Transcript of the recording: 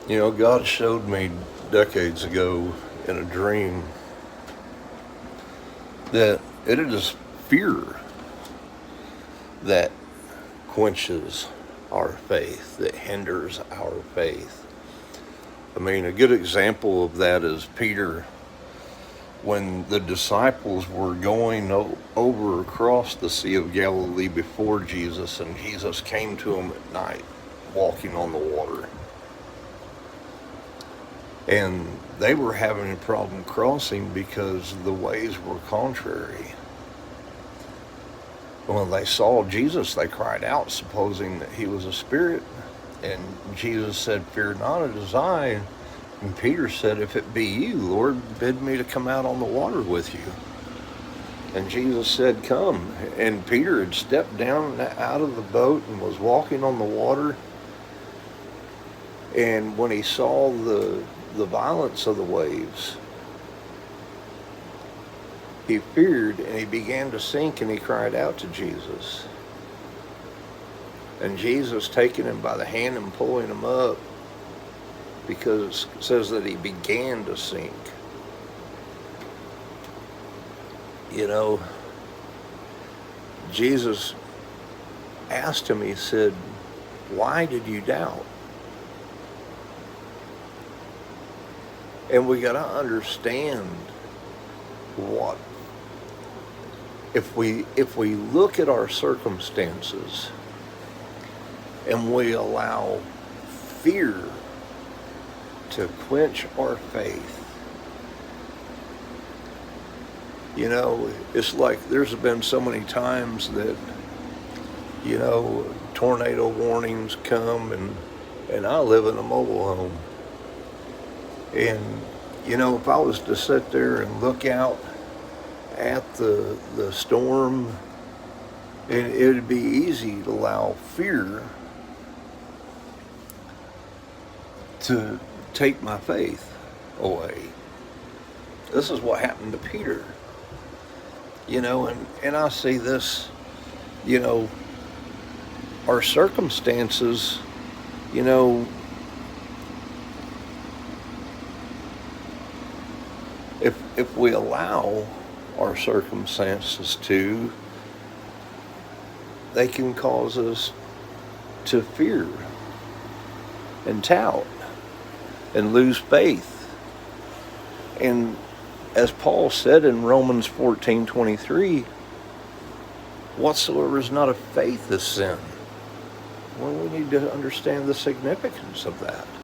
You know, God showed me decades ago in a dream that it is fear that quenches our faith, that hinders our faith. I mean, a good example of that is Peter, when the disciples were going over across the Sea of Galilee before Jesus, and Jesus came to them at night walking on the water. And they were having a problem crossing because the ways were contrary. When they saw Jesus, they cried out, supposing that he was a spirit. And Jesus said, "Fear not, it is I." And Peter said, "If it be you, Lord, bid me to come out on the water with you." And Jesus said, "Come." And Peter had stepped down out of the boat and was walking on the water. And when he saw the violence of the waves, he feared and he began to sink, and he cried out to Jesus. And Jesus, taking him by the hand and pulling him up, because it says that he began to sink. You know, Jesus asked him, he said, "Why did you doubt?" And we got to understand what, if we look at our circumstances and we allow fear to quench our faith, you know, it's like there's been so many times that, you know, tornado warnings come, and I live in a mobile home. And, you know, if I was to sit there and look out at the storm, it would be easy to allow fear to take my faith away. This is what happened to Peter. You know, and I see this, you know, our circumstances, you know, if we allow our circumstances to, they can cause us to fear and doubt and lose faith. And as Paul said in Romans 14:23, whatsoever is not of faith is sin. Well, we need to understand the significance of that.